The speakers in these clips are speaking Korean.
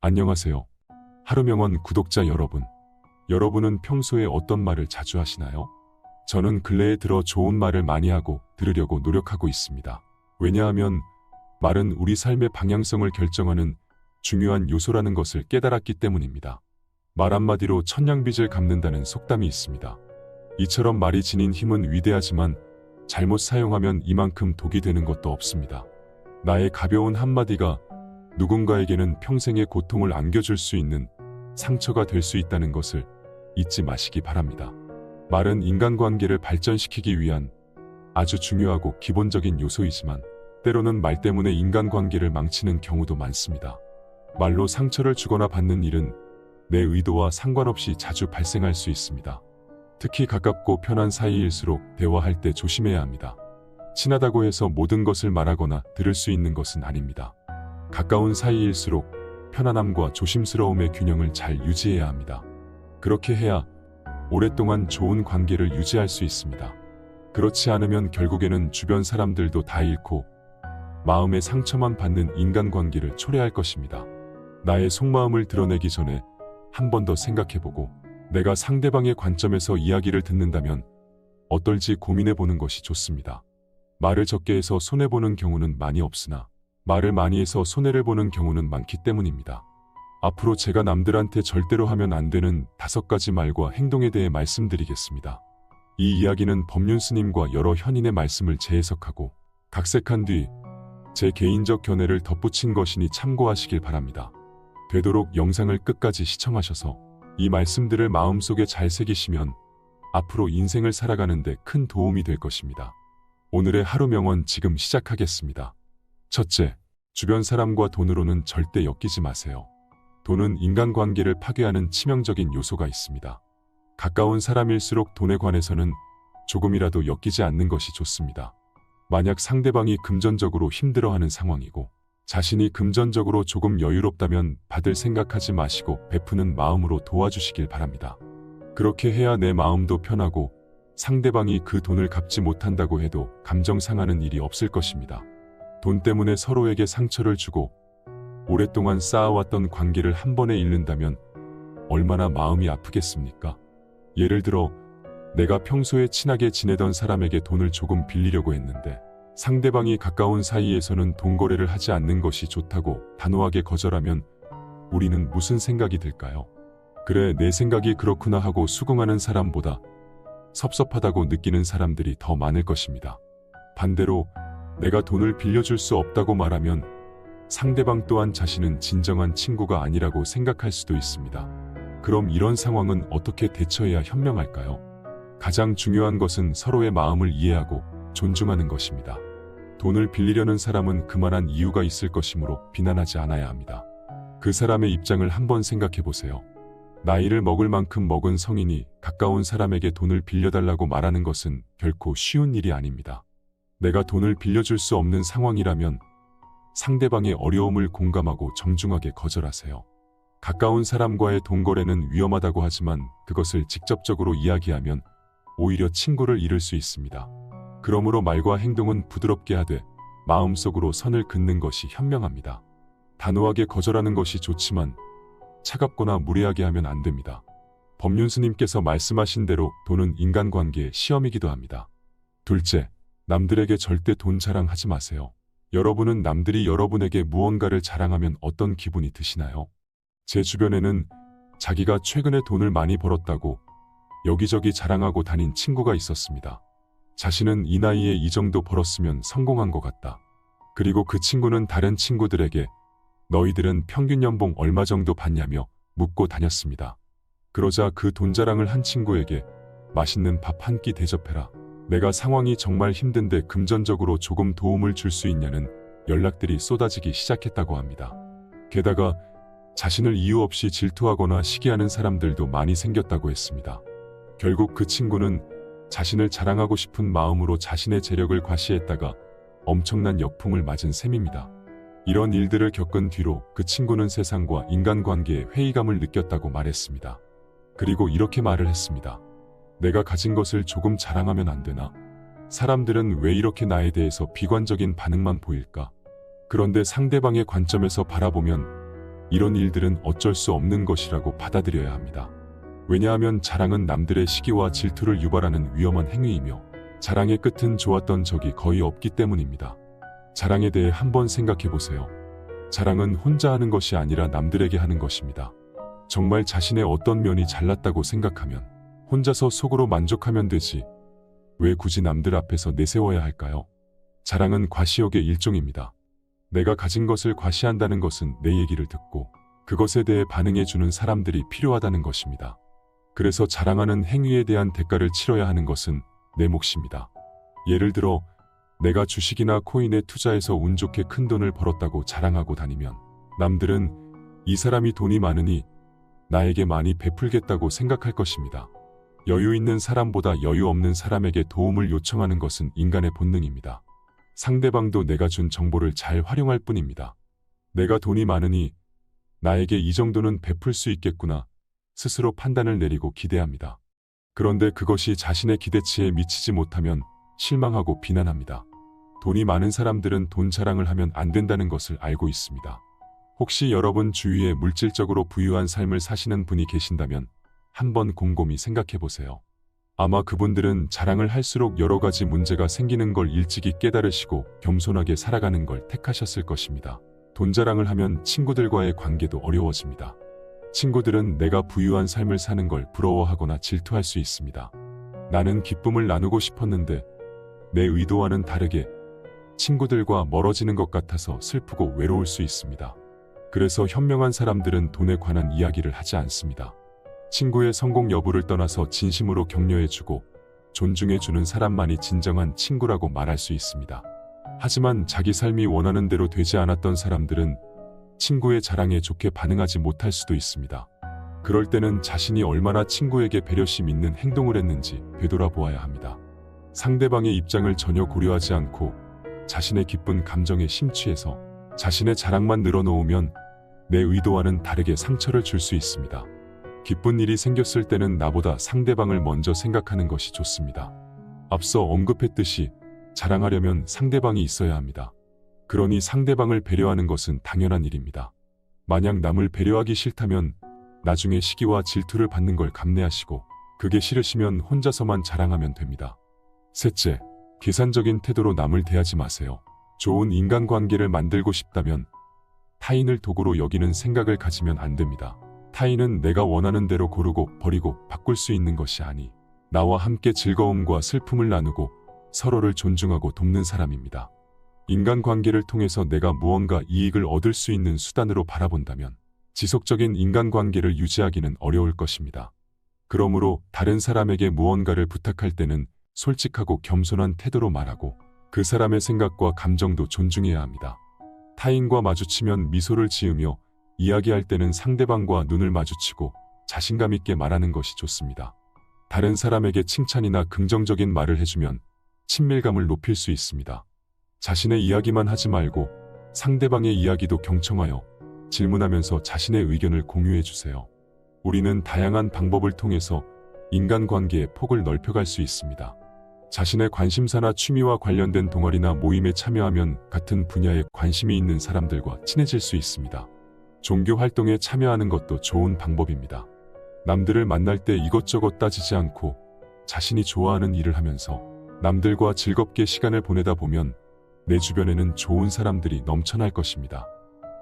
안녕하세요. 하루명언 구독자 여러분. 여러분은 평소에 어떤 말을 자주 하시나요? 저는 근래에 들어 좋은 말을 많이 하고 들으려고 노력하고 있습니다. 왜냐하면 말은 우리 삶의 방향성을 결정하는 중요한 요소라는 것을 깨달았기 때문입니다. 말 한마디로 천냥빚을 갚는다는 속담이 있습니다. 이처럼 말이 지닌 힘은 위대하지만 잘못 사용하면 이만큼 독이 되는 것도 없습니다. 나의 가벼운 한마디가 누군가에게는 평생의 고통을 안겨줄 수 있는 상처가 될 수 있다는 것을 잊지 마시기 바랍니다. 말은 인간관계를 발전시키기 위한 아주 중요하고 기본적인 요소이지만 때로는 말 때문에 인간관계를 망치는 경우도 많습니다. 말로 상처를 주거나 받는 일은 내 의도와 상관없이 자주 발생할 수 있습니다. 특히 가깝고 편한 사이일수록 대화할 때 조심해야 합니다. 친하다고 해서 모든 것을 말하거나 들을 수 있는 것은 아닙니다. 가까운 사이일수록 편안함과 조심스러움의 균형을 잘 유지해야 합니다. 그렇게 해야 오랫동안 좋은 관계를 유지할 수 있습니다. 그렇지 않으면 결국에는 주변 사람들도 다 잃고 마음의 상처만 받는 인간관계를 초래할 것입니다. 나의 속마음을 드러내기 전에 한 번 더 생각해보고 내가 상대방의 관점에서 이야기를 듣는다면 어떨지 고민해보는 것이 좋습니다. 말을 적게 해서 손해보는 경우는 많이 없으나 말을 많이 해서 손해를 보는 경우는 많기 때문입니다. 앞으로 제가 남들한테 절대로 하면 안 되는 5가지 말과 행동에 대해 말씀드리겠습니다. 이 이야기는 법륜스님과 여러 현인의 말씀을 재해석하고 각색한 뒤 제 개인적 견해를 덧붙인 것이니 참고하시길 바랍니다. 되도록 영상을 끝까지 시청하셔서 이 말씀들을 마음속에 잘 새기시면 앞으로 인생을 살아가는 데 큰 도움이 될 것입니다. 오늘의 하루 명언 지금 시작하겠습니다. 첫째, 주변 사람과 돈으로는 절대 엮이지 마세요. 돈은 인간관계를 파괴하는 치명적인 요소가 있습니다. 가까운 사람일수록 돈에 관해서는 조금이라도 엮이지 않는 것이 좋습니다. 만약 상대방이 금전적으로 힘들어하는 상황이고 자신이 금전적으로 조금 여유롭다면 받을 생각하지 마시고 베푸는 마음으로 도와주시길 바랍니다. 그렇게 해야 내 마음도 편하고 상대방이 그 돈을 갚지 못한다고 해도 감정 상하는 일이 없을 것입니다. 돈 때문에 서로에게 상처를 주고 오랫동안 쌓아왔던 관계를 한 번에 잃는다면 얼마나 마음이 아프겠습니까? 예를 들어 내가 평소에 친하게 지내던 사람에게 돈을 조금 빌리려고 했는데 상대방이 가까운 사이에서는 돈 거래를 하지 않는 것이 좋다고 단호하게 거절하면 우리는 무슨 생각이 들까요? 그래, 내 생각이 그렇구나 하고 수긍하는 사람보다 섭섭하다고 느끼는 사람들이 더 많을 것입니다. 반대로 내가 돈을 빌려줄 수 없다고 말하면 상대방 또한 자신은 진정한 친구가 아니라고 생각할 수도 있습니다. 그럼 이런 상황은 어떻게 대처해야 현명할까요? 가장 중요한 것은 서로의 마음을 이해하고 존중하는 것입니다. 돈을 빌리려는 사람은 그만한 이유가 있을 것이므로 비난하지 않아야 합니다. 그 사람의 입장을 한번 생각해 보세요. 나이를 먹을 만큼 먹은 성인이 가까운 사람에게 돈을 빌려달라고 말하는 것은 결코 쉬운 일이 아닙니다. 내가 돈을 빌려줄 수 없는 상황이라면 상대방의 어려움을 공감하고 정중하게 거절하세요. 가까운 사람과의 돈 거래는 위험하다고 하지만 그것을 직접적으로 이야기하면 오히려 친구를 잃을 수 있습니다. 그러므로 말과 행동은 부드럽게 하되 마음속으로 선을 긋는 것이 현명합니다. 단호하게 거절하는 것이 좋지만 차갑거나 무례하게 하면 안 됩니다. 법륜스님께서 말씀하신 대로 돈은 인간관계의 시험이기도 합니다. 둘째, 남들에게 절대 돈 자랑하지 마세요. 여러분은 남들이 여러분에게 무언가를 자랑하면 어떤 기분이 드시나요? 제 주변에는 자기가 최근에 돈을 많이 벌었다고 여기저기 자랑하고 다닌 친구가 있었습니다. 자신은 이 나이에 이 정도 벌었으면 성공한 것 같다. 그리고 그 친구는 다른 친구들에게 너희들은 평균 연봉 얼마 정도 받냐며 묻고 다녔습니다. 그러자 그 돈 자랑을 한 친구에게 맛있는 밥 한 끼 대접해라. 내가 상황이 정말 힘든데 금전적으로 조금 도움을 줄 수 있냐는 연락들이 쏟아지기 시작했다고 합니다. 게다가 자신을 이유 없이 질투하거나 시기하는 사람들도 많이 생겼다고 했습니다. 결국 그 친구는 자신을 자랑하고 싶은 마음으로 자신의 재력을 과시했다가 엄청난 역풍을 맞은 셈입니다. 이런 일들을 겪은 뒤로 그 친구는 세상과 인간관계에 회의감을 느꼈다고 말했습니다. 그리고 이렇게 말을 했습니다. 내가 가진 것을 조금 자랑하면 안 되나? 사람들은 왜 이렇게 나에 대해서 비관적인 반응만 보일까? 그런데 상대방의 관점에서 바라보면 이런 일들은 어쩔 수 없는 것이라고 받아들여야 합니다. 왜냐하면 자랑은 남들의 시기와 질투를 유발하는 위험한 행위이며 자랑의 끝은 좋았던 적이 거의 없기 때문입니다. 자랑에 대해 한번 생각해 보세요. 자랑은 혼자 하는 것이 아니라 남들에게 하는 것입니다. 정말 자신의 어떤 면이 잘났다고 생각하면 혼자서 속으로 만족하면 되지 왜 굳이 남들 앞에서 내세워야 할까요? 자랑은 과시욕의 일종입니다. 내가 가진 것을 과시한다는 것은 내 얘기를 듣고 그것에 대해 반응해주는 사람들이 필요하다는 것입니다. 그래서 자랑하는 행위에 대한 대가를 치러야 하는 것은 내 몫입니다. 예를 들어 내가 주식이나 코인에 투자해서 운 좋게 큰 돈을 벌었다고 자랑하고 다니면 남들은 이 사람이 돈이 많으니 나에게 많이 베풀겠다고 생각할 것입니다. 여유 있는 사람보다 여유 없는 사람에게 도움을 요청하는 것은 인간의 본능입니다. 상대방도 내가 준 정보를 잘 활용할 뿐입니다. 내가 돈이 많으니 나에게 이 정도는 베풀 수 있겠구나 스스로 판단을 내리고 기대합니다. 그런데 그것이 자신의 기대치에 미치지 못하면 실망하고 비난합니다. 돈이 많은 사람들은 돈 자랑을 하면 안 된다는 것을 알고 있습니다. 혹시 여러분 주위에 물질적으로 부유한 삶을 사시는 분이 계신다면 한번 곰곰이 생각해 보세요. 아마 그분들은 자랑을 할수록 여러 가지 문제가 생기는 걸 일찍이 깨달으시고 겸손하게 살아가는 걸 택하셨을 것입니다. 돈 자랑을 하면 친구들과의 관계도 어려워집니다. 친구들은 내가 부유한 삶을 사는 걸 부러워하거나 질투할 수 있습니다. 나는 기쁨을 나누고 싶었는데 내 의도와는 다르게 친구들과 멀어지는 것 같아서 슬프고 외로울 수 있습니다. 그래서 현명한 사람들은 돈에 관한 이야기를 하지 않습니다. 친구의 성공 여부를 떠나서 진심으로 격려해주고 존중해주는 사람만이 진정한 친구라고 말할 수 있습니다. 하지만 자기 삶이 원하는 대로 되지 않았던 사람들은 친구의 자랑에 좋게 반응하지 못할 수도 있습니다. 그럴 때는 자신이 얼마나 친구에게 배려심 있는 행동을 했는지 되돌아보아야 합니다. 상대방의 입장을 전혀 고려하지 않고 자신의 기쁜 감정에 심취해서 자신의 자랑만 늘어놓으면 내 의도와는 다르게 상처를 줄 수 있습니다. 기쁜 일이 생겼을 때는 나보다 상대방을 먼저 생각하는 것이 좋습니다. 앞서 언급했듯이 자랑하려면 상대방이 있어야 합니다. 그러니 상대방을 배려하는 것은 당연한 일입니다. 만약 남을 배려하기 싫다면 나중에 시기와 질투를 받는 걸 감내하시고 그게 싫으시면 혼자서만 자랑하면 됩니다. 셋째, 계산적인 태도로 남을 대하지 마세요. 좋은 인간관계를 만들고 싶다면 타인을 도구로 여기는 생각을 가지면 안 됩니다. 타인은 내가 원하는 대로 고르고 버리고 바꿀 수 있는 것이 아니 나와 함께 즐거움과 슬픔을 나누고 서로를 존중하고 돕는 사람입니다. 인간관계를 통해서 내가 무언가 이익을 얻을 수 있는 수단으로 바라본다면 지속적인 인간관계를 유지하기는 어려울 것입니다. 그러므로 다른 사람에게 무언가를 부탁할 때는 솔직하고 겸손한 태도로 말하고 그 사람의 생각과 감정도 존중해야 합니다. 타인과 마주치면 미소를 지으며 이야기할 때는 상대방과 눈을 마주치고 자신감 있게 말하는 것이 좋습니다. 다른 사람에게 칭찬이나 긍정적인 말을 해주면 친밀감을 높일 수 있습니다. 자신의 이야기만 하지 말고 상대방의 이야기도 경청하여 질문하면서 자신의 의견을 공유해 주세요. 우리는 다양한 방법을 통해서 인간관계의 폭을 넓혀갈 수 있습니다. 자신의 관심사나 취미와 관련된 동아리나 모임에 참여하면 같은 분야에 관심이 있는 사람들과 친해질 수 있습니다. 종교 활동에 참여하는 것도 좋은 방법입니다. 남들을 만날 때 이것저것 따지지 않고 자신이 좋아하는 일을 하면서 남들과 즐겁게 시간을 보내다 보면 내 주변에는 좋은 사람들이 넘쳐날 것입니다.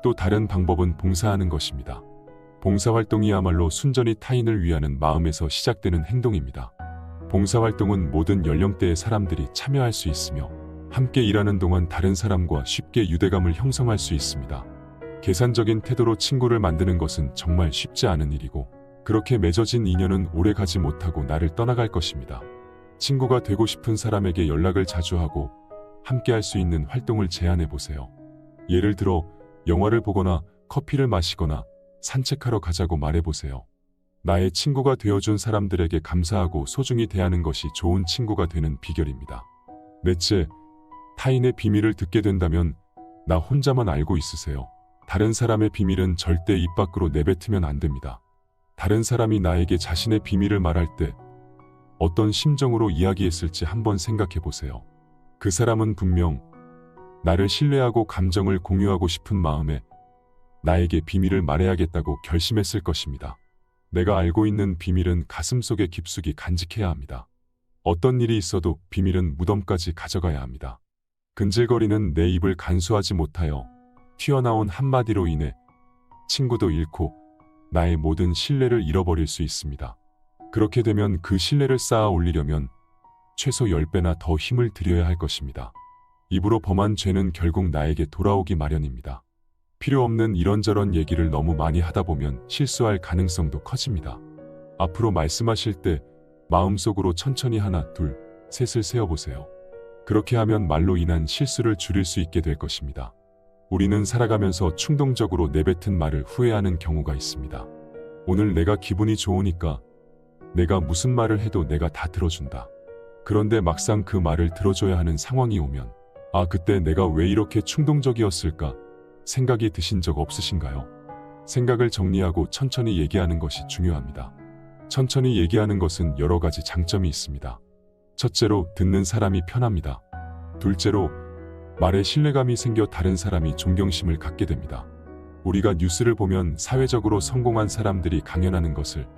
또 다른 방법은 봉사하는 것입니다. 봉사활동이야말로 순전히 타인을 위하는 마음에서 시작되는 행동입니다. 봉사활동은 모든 연령대의 사람들이 참여할 수 있으며 함께 일하는 동안 다른 사람과 쉽게 유대감을 형성할 수 있습니다. 계산적인 태도로 친구를 만드는 것은 정말 쉽지 않은 일이고 그렇게 맺어진 인연은 오래 가지 못하고 나를 떠나갈 것입니다. 친구가 되고 싶은 사람에게 연락을 자주 하고 함께 할 수 있는 활동을 제안해 보세요. 예를 들어 영화를 보거나 커피를 마시거나 산책하러 가자고 말해보세요. 나의 친구가 되어준 사람들에게 감사하고 소중히 대하는 것이 좋은 친구가 되는 비결입니다. 넷째, 타인의 비밀을 듣게 된다면 나 혼자만 알고 있으세요. 다른 사람의 비밀은 절대 입 밖으로 내뱉으면 안 됩니다. 다른 사람이 나에게 자신의 비밀을 말할 때 어떤 심정으로 이야기했을지 한번 생각해 보세요. 그 사람은 분명 나를 신뢰하고 감정을 공유하고 싶은 마음에 나에게 비밀을 말해야겠다고 결심했을 것입니다. 내가 알고 있는 비밀은 가슴속에 깊숙이 간직해야 합니다. 어떤 일이 있어도 비밀은 무덤까지 가져가야 합니다. 근질거리는 내 입을 간수하지 못하여 튀어나온 한마디로 인해 친구도 잃고 나의 모든 신뢰를 잃어버릴 수 있습니다. 그렇게 되면 그 신뢰를 쌓아 올리려면 최소 10배나 더 힘을 들여야 할 것입니다. 입으로 범한 죄는 결국 나에게 돌아오기 마련입니다. 필요 없는 이런저런 얘기를 너무 많이 하다 보면 실수할 가능성도 커집니다. 앞으로 말씀하실 때 마음속으로 천천히 하나, 둘, 셋을 세어보세요. 그렇게 하면 말로 인한 실수를 줄일 수 있게 될 것입니다. 우리는 살아가면서 충동적으로 내뱉은 말을 후회하는 경우가 있습니다. 오늘 내가 기분이 좋으니까 내가 무슨 말을 해도 내가 다 들어준다. 그런데 막상 그 말을 들어줘야 하는 상황이 오면 아, 그때 내가 왜 이렇게 충동적이었을까 생각이 드신 적 없으신가요? 생각을 정리하고 천천히 얘기하는 것이 중요합니다. 천천히 얘기하는 것은 여러 가지 장점이 있습니다. 첫째로 듣는 사람이 편합니다. 둘째로 말에 신뢰감이 생겨 다른 사람이 존경심을 갖게 됩니다. 우리가 뉴스를 보면 사회적으로 성공한 사람들이 강연하는 것을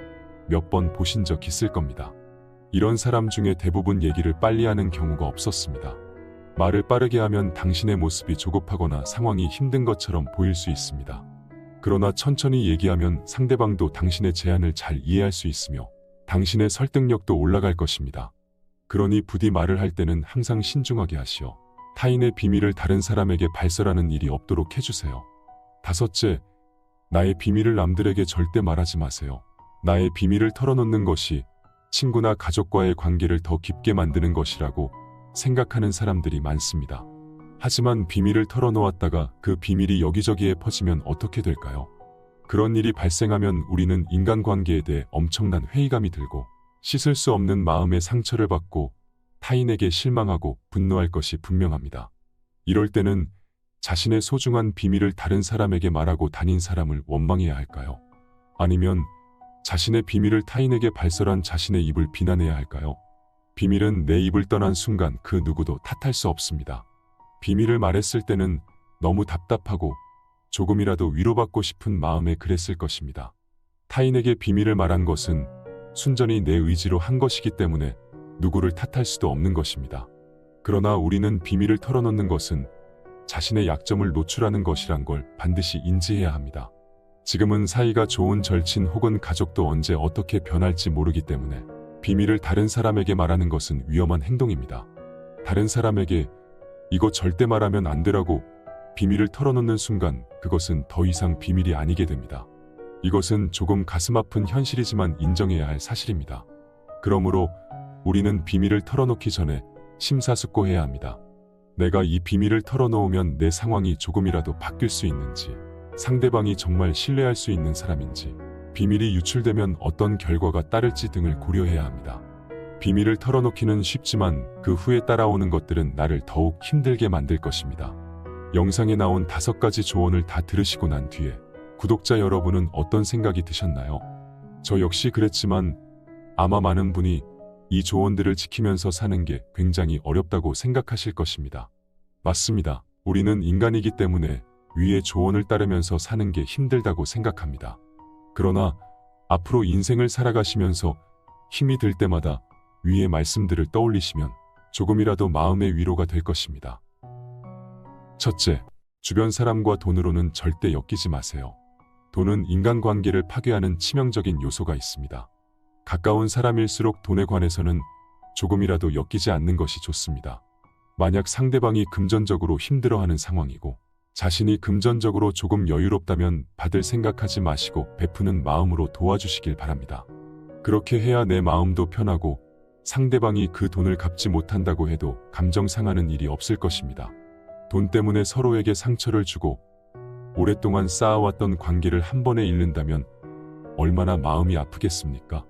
몇 번 보신 적 있을 겁니다. 이런 사람 중에 대부분 얘기를 빨리 하는 경우가 없었습니다. 말을 빠르게 하면 당신의 모습이 조급하거나 상황이 힘든 것처럼 보일 수 있습니다. 그러나 천천히 얘기하면 상대방도 당신의 제안을 잘 이해할 수 있으며 당신의 설득력도 올라갈 것입니다. 그러니 부디 말을 할 때는 항상 신중하게 하시어 타인의 비밀을 다른 사람에게 발설하는 일이 없도록 해주세요. 다섯째, 나의 비밀을 남들에게 절대 말하지 마세요. 나의 비밀을 털어놓는 것이 친구나 가족과의 관계를 더 깊게 만드는 것이라고 생각하는 사람들이 많습니다. 하지만 비밀을 털어놓았다가 그 비밀이 여기저기에 퍼지면 어떻게 될까요? 그런 일이 발생하면 우리는 인간관계에 대해 엄청난 회의감이 들고 씻을 수 없는 마음의 상처를 받고 타인에게 실망하고 분노할 것이 분명합니다. 이럴 때는 자신의 소중한 비밀을 다른 사람에게 말하고 다닌 사람을 원망해야 할까요? 아니면 자신의 비밀을 타인에게 발설한 자신의 입을 비난해야 할까요? 비밀은 내 입을 떠난 순간 그 누구도 탓할 수 없습니다. 비밀을 말했을 때는 너무 답답하고 조금이라도 위로받고 싶은 마음에 그랬을 것입니다. 타인에게 비밀을 말한 것은 순전히 내 의지로 한 것이기 때문에 누구를 탓할 수도 없는 것입니다. 그러나 우리는 비밀을 털어놓는 것은 자신의 약점을 노출하는 것이란 걸 반드시 인지해야 합니다. 지금은 사이가 좋은 절친 혹은 가족도 언제 어떻게 변할지 모르기 때문에 비밀을 다른 사람에게 말하는 것은 위험한 행동입니다. 다른 사람에게 이거 절대 말하면 안 되라고 비밀을 털어놓는 순간 그것은 더 이상 비밀이 아니게 됩니다. 이것은 조금 가슴 아픈 현실이지만 인정해야 할 사실입니다. 그러므로 우리는 비밀을 털어놓기 전에 심사숙고해야 합니다. 내가 이 비밀을 털어놓으면 내 상황이 조금이라도 바뀔 수 있는지, 상대방이 정말 신뢰할 수 있는 사람인지, 비밀이 유출되면 어떤 결과가 따를지 등을 고려해야 합니다. 비밀을 털어놓기는 쉽지만 그 후에 따라오는 것들은 나를 더욱 힘들게 만들 것입니다. 영상에 나온 5가지 조언을 다 들으시고 난 뒤에 구독자 여러분은 어떤 생각이 드셨나요? 저 역시 그랬지만 아마 많은 분이 이 조언들을 지키면서 사는 게 굉장히 어렵다고 생각하실 것입니다. 맞습니다. 우리는 인간이기 때문에 위의 조언을 따르면서 사는 게 힘들다고 생각합니다. 그러나 앞으로 인생을 살아가시면서 힘이 들 때마다 위의 말씀들을 떠올리시면 조금이라도 마음의 위로가 될 것입니다. 첫째, 주변 사람과 돈으로는 절대 엮이지 마세요. 돈은 인간관계를 파괴하는 치명적인 요소가 있습니다. 가까운 사람일수록 돈에 관해서는 조금이라도 엮이지 않는 것이 좋습니다. 만약 상대방이 금전적으로 힘들어하는 상황이고 자신이 금전적으로 조금 여유롭다면 받을 생각하지 마시고 베푸는 마음으로 도와주시길 바랍니다. 그렇게 해야 내 마음도 편하고 상대방이 그 돈을 갚지 못한다고 해도 감정 상하는 일이 없을 것입니다. 돈 때문에 서로에게 상처를 주고 오랫동안 쌓아왔던 관계를 한 번에 잃는다면 얼마나 마음이 아프겠습니까?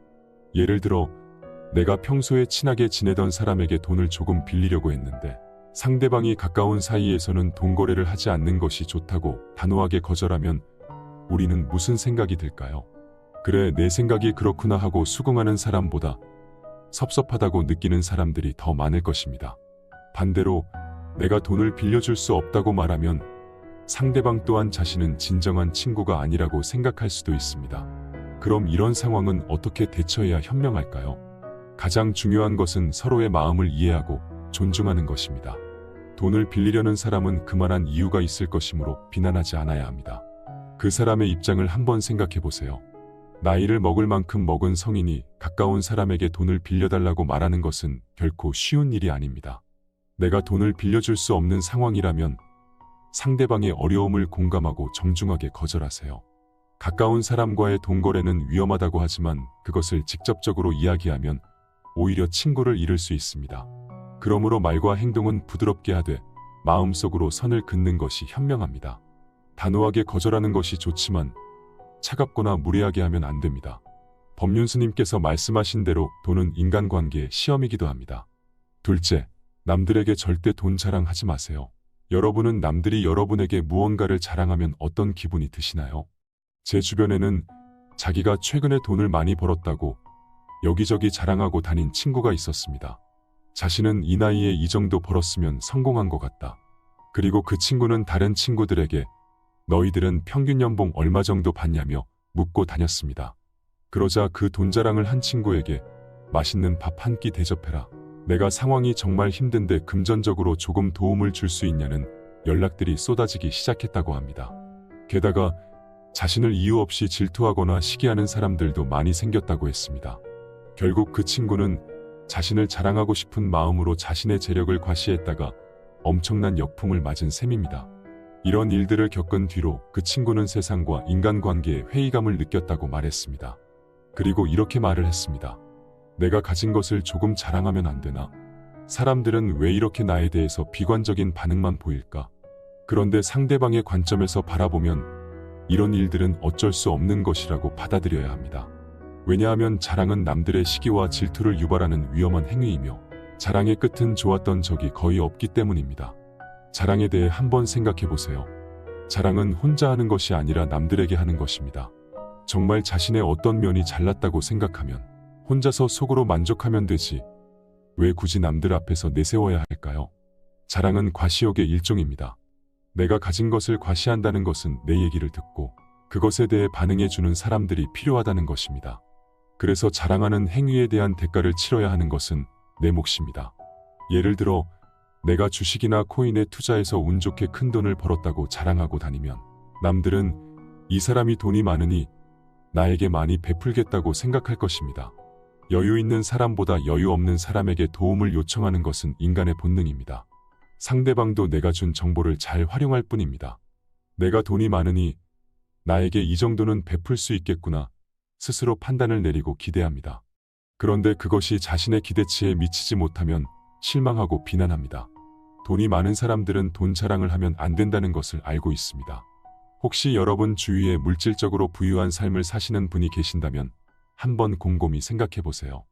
예를 들어 내가 평소에 친하게 지내던 사람에게 돈을 조금 빌리려고 했는데 상대방이 가까운 사이에서는 돈 거래를 하지 않는 것이 좋다고 단호하게 거절하면 우리는 무슨 생각이 들까요? 그래, 내 생각이 그렇구나 하고 수긍하는 사람보다 섭섭하다고 느끼는 사람들이 더 많을 것입니다. 반대로 내가 돈을 빌려줄 수 없다고 말하면 상대방 또한 자신은 진정한 친구가 아니라고 생각할 수도 있습니다. 그럼 이런 상황은 어떻게 대처해야 현명할까요? 가장 중요한 것은 서로의 마음을 이해하고 존중하는 것입니다. 돈을 빌리려는 사람은 그만한 이유가 있을 것이므로 비난하지 않아야 합니다. 그 사람의 입장을 한번 생각해 보세요. 나이를 먹을 만큼 먹은 성인이 가까운 사람에게 돈을 빌려달라고 말하는 것은 결코 쉬운 일이 아닙니다. 내가 돈을 빌려줄 수 없는 상황이라면 상대방의 어려움을 공감하고 정중하게 거절하세요. 가까운 사람과의 돈 거래는 위험하다고 하지만 그것을 직접적으로 이야기하면 오히려 친구를 잃을 수 있습니다. 그러므로 말과 행동은 부드럽게 하되 마음속으로 선을 긋는 것이 현명합니다. 단호하게 거절하는 것이 좋지만 차갑거나 무례하게 하면 안 됩니다. 법륜스님께서 말씀하신 대로 돈은 인간관계의 시험이기도 합니다. 둘째, 남들에게 절대 돈 자랑하지 마세요. 여러분은 남들이 여러분에게 무언가를 자랑하면 어떤 기분이 드시나요? 제 주변에는 자기가 최근에 돈을 많이 벌었다고 여기저기 자랑하고 다닌 친구가 있었습니다. 자신은 이 나이에 이 정도 벌었으면 성공한 것 같다. 그리고 그 친구는 다른 친구들에게 너희들은 평균 연봉 얼마 정도 받냐며 묻고 다녔습니다. 그러자 그 돈 자랑을 한 친구에게 맛있는 밥 한 끼 대접해라. 내가 상황이 정말 힘든데 금전적으로 조금 도움을 줄 수 있냐는 연락들이 쏟아지기 시작했다고 합니다. 게다가 자신을 이유 없이 질투하거나 시기하는 사람들도 많이 생겼다고 했습니다. 결국 그 친구는 자신을 자랑하고 싶은 마음으로 자신의 재력을 과시했다가 엄청난 역풍을 맞은 셈입니다. 이런 일들을 겪은 뒤로 그 친구는 세상과 인간관계에 회의감을 느꼈다고 말했습니다. 그리고 이렇게 말을 했습니다. 내가 가진 것을 조금 자랑하면 안 되나? 사람들은 왜 이렇게 나에 대해서 비관적인 반응만 보일까? 그런데 상대방의 관점에서 바라보면 이런 일들은 어쩔 수 없는 것이라고 받아들여야 합니다. 왜냐하면 자랑은 남들의 시기와 질투를 유발하는 위험한 행위이며 자랑의 끝은 좋았던 적이 거의 없기 때문입니다. 자랑에 대해 한번 생각해 보세요. 자랑은 혼자 하는 것이 아니라 남들에게 하는 것입니다. 정말 자신의 어떤 면이 잘났다고 생각하면 혼자서 속으로 만족하면 되지 왜 굳이 남들 앞에서 내세워야 할까요? 자랑은 과시욕의 일종입니다. 내가 가진 것을 과시한다는 것은 내 얘기를 듣고 그것에 대해 반응해주는 사람들이 필요하다는 것입니다. 그래서 자랑하는 행위에 대한 대가를 치러야 하는 것은 내 몫입니다. 예를 들어 내가 주식이나 코인에 투자해서 운 좋게 큰 돈을 벌었다고 자랑하고 다니면 남들은 이 사람이 돈이 많으니 나에게 많이 베풀겠다고 생각할 것입니다. 여유 있는 사람보다 여유 없는 사람에게 도움을 요청하는 것은 인간의 본능입니다. 상대방도 내가 준 정보를 잘 활용할 뿐입니다. 내가 돈이 많으니 나에게 이 정도는 베풀 수 있겠구나 스스로 판단을 내리고 기대합니다. 그런데 그것이 자신의 기대치에 미치지 못하면 실망하고 비난합니다. 돈이 많은 사람들은 돈 자랑을 하면 안 된다는 것을 알고 있습니다. 혹시 여러분 주위에 물질적으로 부유한 삶을 사시는 분이 계신다면 한번 곰곰이 생각해 보세요.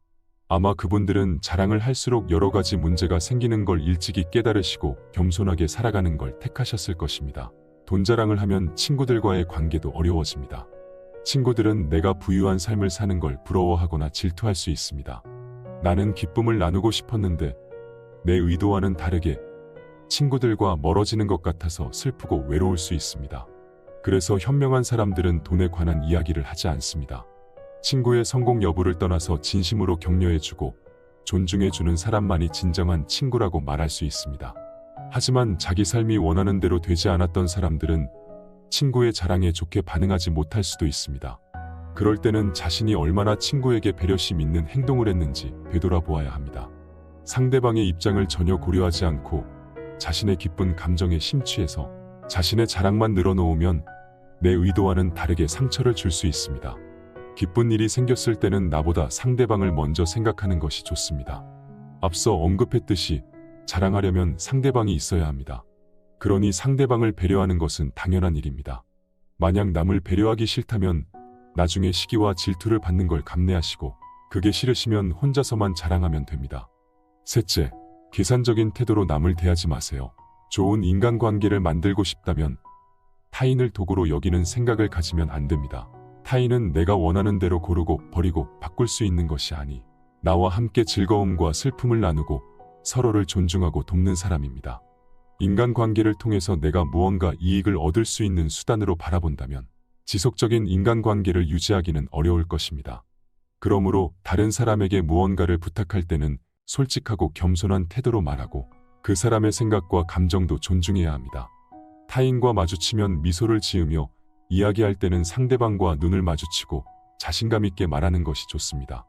아마 그분들은 자랑을 할수록 여러 가지 문제가 생기는 걸 일찍이 깨달으시고 겸손하게 살아가는 걸 택하셨을 것입니다. 돈 자랑을 하면 친구들과의 관계도 어려워집니다. 친구들은 내가 부유한 삶을 사는 걸 부러워하거나 질투할 수 있습니다. 나는 기쁨을 나누고 싶었는데 내 의도와는 다르게 친구들과 멀어지는 것 같아서 슬프고 외로울 수 있습니다. 그래서 현명한 사람들은 돈에 관한 이야기를 하지 않습니다. 친구의 성공 여부를 떠나서 진심으로 격려해주고 존중해주는 사람만이 진정한 친구라고 말할 수 있습니다. 하지만 자기 삶이 원하는 대로 되지 않았던 사람들은 친구의 자랑에 좋게 반응하지 못할 수도 있습니다. 그럴 때는 자신이 얼마나 친구에게 배려심 있는 행동을 했는지 되돌아보아야 합니다. 상대방의 입장을 전혀 고려하지 않고 자신의 기쁜 감정에 심취해서 자신의 자랑만 늘어놓으면 내 의도와는 다르게 상처를 줄 수 있습니다. 기쁜 일이 생겼을 때는 나보다 상대방을 먼저 생각하는 것이 좋습니다. 앞서 언급했듯이 자랑하려면 상대방이 있어야 합니다. 그러니 상대방을 배려하는 것은 당연한 일입니다. 만약 남을 배려하기 싫다면 나중에 시기와 질투를 받는 걸 감내하시고 그게 싫으시면 혼자서만 자랑하면 됩니다. 셋째, 계산적인 태도로 남을 대하지 마세요. 좋은 인간관계를 만들고 싶다면 타인을 도구로 여기는 생각을 가지면 안 됩니다. 타인은 내가 원하는 대로 고르고 버리고 바꿀 수 있는 것이 아니 나와 함께 즐거움과 슬픔을 나누고 서로를 존중하고 돕는 사람입니다. 인간관계를 통해서 내가 무언가 이익을 얻을 수 있는 수단으로 바라본다면 지속적인 인간관계를 유지하기는 어려울 것입니다. 그러므로 다른 사람에게 무언가를 부탁할 때는 솔직하고 겸손한 태도로 말하고 그 사람의 생각과 감정도 존중해야 합니다. 타인과 마주치면 미소를 지으며 이야기할 때는 상대방과 눈을 마주치고 자신감 있게 말하는 것이 좋습니다.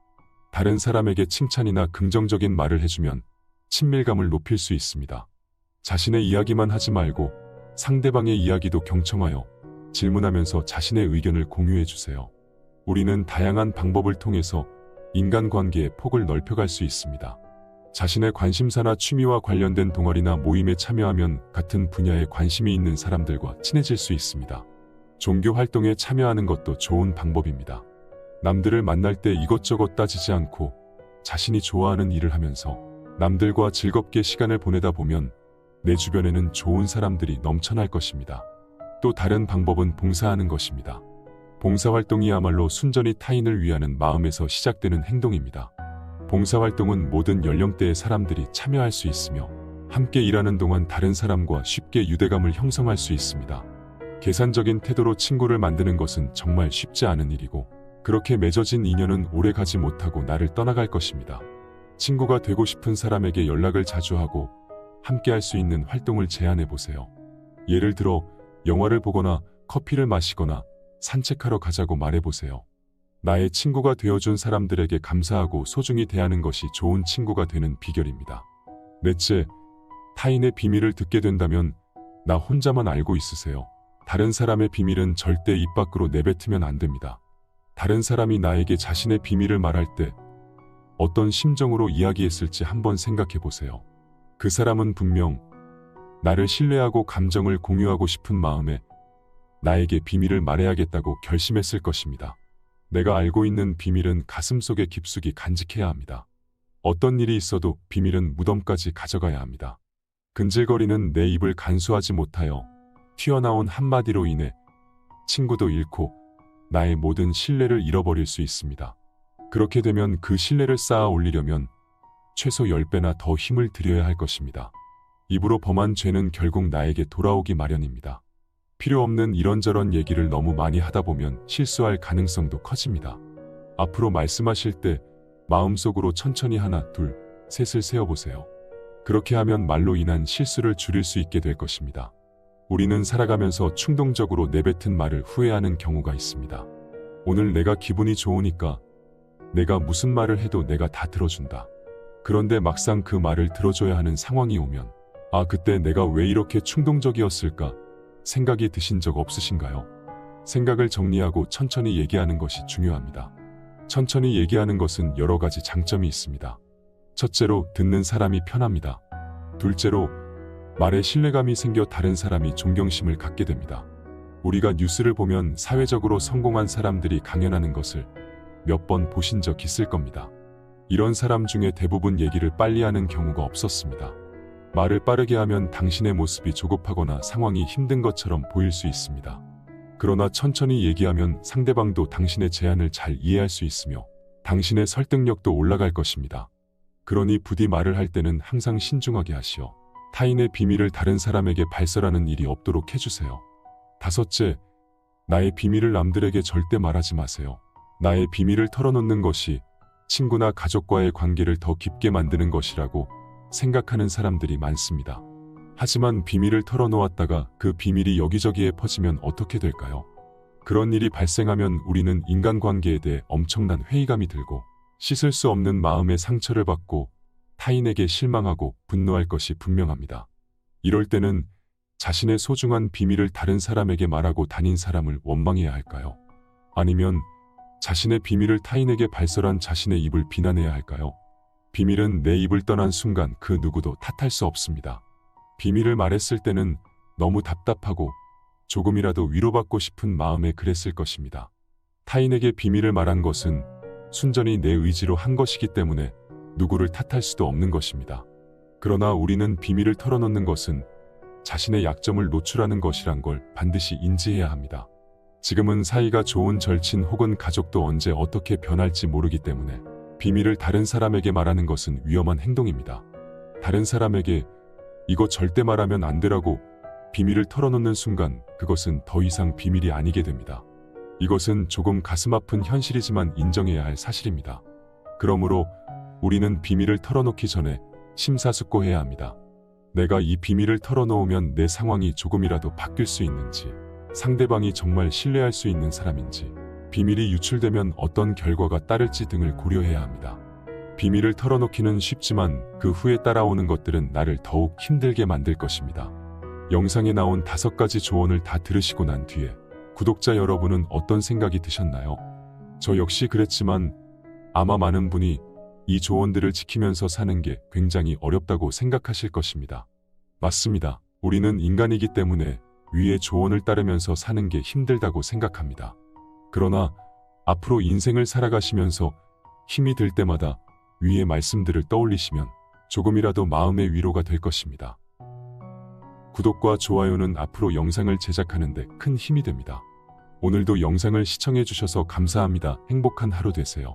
다른 사람에게 칭찬이나 긍정적인 말을 해주면 친밀감을 높일 수 있습니다. 자신의 이야기만 하지 말고 상대방의 이야기도 경청하여 질문하면서 자신의 의견을 공유해 주세요. 우리는 다양한 방법을 통해서 인간관계의 폭을 넓혀갈 수 있습니다. 자신의 관심사나 취미와 관련된 동아리나 모임에 참여하면 같은 분야에 관심이 있는 사람들과 친해질 수 있습니다. 종교 활동에 참여하는 것도 좋은 방법입니다. 남들을 만날 때 이것저것 따지지 않고 자신이 좋아하는 일을 하면서 남들과 즐겁게 시간을 보내다 보면 내 주변에는 좋은 사람들이 넘쳐날 것입니다. 또 다른 방법은 봉사하는 것입니다. 봉사활동이야말로 순전히 타인을 위하는 마음에서 시작되는 행동입니다. 봉사활동은 모든 연령대의 사람들이 참여할 수 있으며 함께 일하는 동안 다른 사람과 쉽게 유대감을 형성할 수 있습니다. 계산적인 태도로 친구를 만드는 것은 정말 쉽지 않은 일이고 그렇게 맺어진 인연은 오래 가지 못하고 나를 떠나갈 것입니다. 친구가 되고 싶은 사람에게 연락을 자주 하고 함께 할 수 있는 활동을 제안해 보세요. 예를 들어 영화를 보거나 커피를 마시거나 산책하러 가자고 말해보세요. 나의 친구가 되어준 사람들에게 감사하고 소중히 대하는 것이 좋은 친구가 되는 비결입니다. 넷째, 타인의 비밀을 듣게 된다면 나 혼자만 알고 있으세요. 다른 사람의 비밀은 절대 입 밖으로 내뱉으면 안 됩니다. 다른 사람이 나에게 자신의 비밀을 말할 때 어떤 심정으로 이야기했을지 한번 생각해 보세요. 그 사람은 분명 나를 신뢰하고 감정을 공유하고 싶은 마음에 나에게 비밀을 말해야겠다고 결심했을 것입니다. 내가 알고 있는 비밀은 가슴속에 깊숙이 간직해야 합니다. 어떤 일이 있어도 비밀은 무덤까지 가져가야 합니다. 근질거리는 내 입을 간수하지 못하여 튀어나온 한마디로 인해 친구도 잃고 나의 모든 신뢰를 잃어버릴 수 있습니다. 그렇게 되면 그 신뢰를 쌓아 올리려면 최소 10배나 더 힘을 들여야 할 것입니다. 입으로 범한 죄는 결국 나에게 돌아오기 마련입니다. 필요 없는 이런저런 얘기를 너무 많이 하다 보면 실수할 가능성도 커집니다. 앞으로 말씀하실 때 마음속으로 천천히 하나, 둘, 셋을 세어보세요. 그렇게 하면 말로 인한 실수를 줄일 수 있게 될 것입니다. 우리는 살아가면서 충동적으로 내뱉은 말을 후회하는 경우가 있습니다. 오늘 내가 기분이 좋으니까 내가 무슨 말을 해도 내가 다 들어준다. 그런데 막상 그 말을 들어줘야 하는 상황이 오면 그때 내가 왜 이렇게 충동적이었을까 생각이 드신 적 없으신가요? 생각을 정리하고 천천히 얘기하는 것이 중요합니다. 천천히 얘기하는 것은 여러 가지 장점이 있습니다. 첫째로 듣는 사람이 편합니다. 둘째로 말에 신뢰감이 생겨 다른 사람이 존경심을 갖게 됩니다. 우리가 뉴스를 보면 사회적으로 성공한 사람들이 강연하는 것을 몇 번 보신 적 있을 겁니다. 이런 사람 중에 대부분 얘기를 빨리 하는 경우가 없었습니다. 말을 빠르게 하면 당신의 모습이 조급하거나 상황이 힘든 것처럼 보일 수 있습니다. 그러나 천천히 얘기하면 상대방도 당신의 제안을 잘 이해할 수 있으며 당신의 설득력도 올라갈 것입니다. 그러니 부디 말을 할 때는 항상 신중하게 하시어 타인의 비밀을 다른 사람에게 발설하는 일이 없도록 해주세요. 다섯째, 나의 비밀을 남들에게 절대 말하지 마세요. 나의 비밀을 털어놓는 것이 친구나 가족과의 관계를 더 깊게 만드는 것이라고 생각하는 사람들이 많습니다. 하지만 비밀을 털어놓았다가 그 비밀이 여기저기에 퍼지면 어떻게 될까요? 그런 일이 발생하면 우리는 인간관계에 대해 엄청난 회의감이 들고 씻을 수 없는 마음의 상처를 받고 타인에게 실망하고 분노할 것이 분명합니다. 이럴 때는 자신의 소중한 비밀을 다른 사람에게 말하고 다닌 사람을 원망해야 할까요? 아니면 자신의 비밀을 타인에게 발설한 자신의 입을 비난해야 할까요? 비밀은 내 입을 떠난 순간 그 누구도 탓할 수 없습니다. 비밀을 말했을 때는 너무 답답하고 조금이라도 위로받고 싶은 마음에 그랬을 것입니다. 타인에게 비밀을 말한 것은 순전히 내 의지로 한 것이기 때문에 누구를 탓할 수도 없는 것입니다. 그러나 우리는 비밀을 털어놓는 것은 자신의 약점을 노출하는 것이란 걸 반드시 인지해야 합니다. 지금은 사이가 좋은 절친 혹은 가족도 언제 어떻게 변할지 모르기 때문에 비밀을 다른 사람에게 말하는 것은 위험한 행동입니다. 다른 사람에게 이거 절대 말하면 안 되라고 비밀을 털어놓는 순간 그것은 더 이상 비밀이 아니게 됩니다. 이것은 조금 가슴 아픈 현실이지만 인정해야 할 사실입니다. 그러므로 우리는 비밀을 털어놓기 전에 심사숙고해야 합니다. 내가 이 비밀을 털어놓으면 내 상황이 조금이라도 바뀔 수 있는지, 상대방이 정말 신뢰할 수 있는 사람인지, 비밀이 유출되면 어떤 결과가 따를지 등을 고려해야 합니다. 비밀을 털어놓기는 쉽지만 그 후에 따라오는 것들은 나를 더욱 힘들게 만들 것입니다. 영상에 나온 5가지 조언을 다 들으시고 난 뒤에 구독자 여러분은 어떤 생각이 드셨나요? 저 역시 그랬지만 아마 많은 분이 이 조언들을 지키면서 사는 게 굉장히 어렵다고 생각하실 것입니다. 맞습니다. 우리는 인간이기 때문에 위의 조언을 따르면서 사는 게 힘들다고 생각합니다. 그러나 앞으로 인생을 살아가시면서 힘이 들 때마다 위의 말씀들을 떠올리시면 조금이라도 마음의 위로가 될 것입니다. 구독과 좋아요는 앞으로 영상을 제작하는 데 큰 힘이 됩니다. 오늘도 영상을 시청해 주셔서 감사합니다. 행복한 하루 되세요.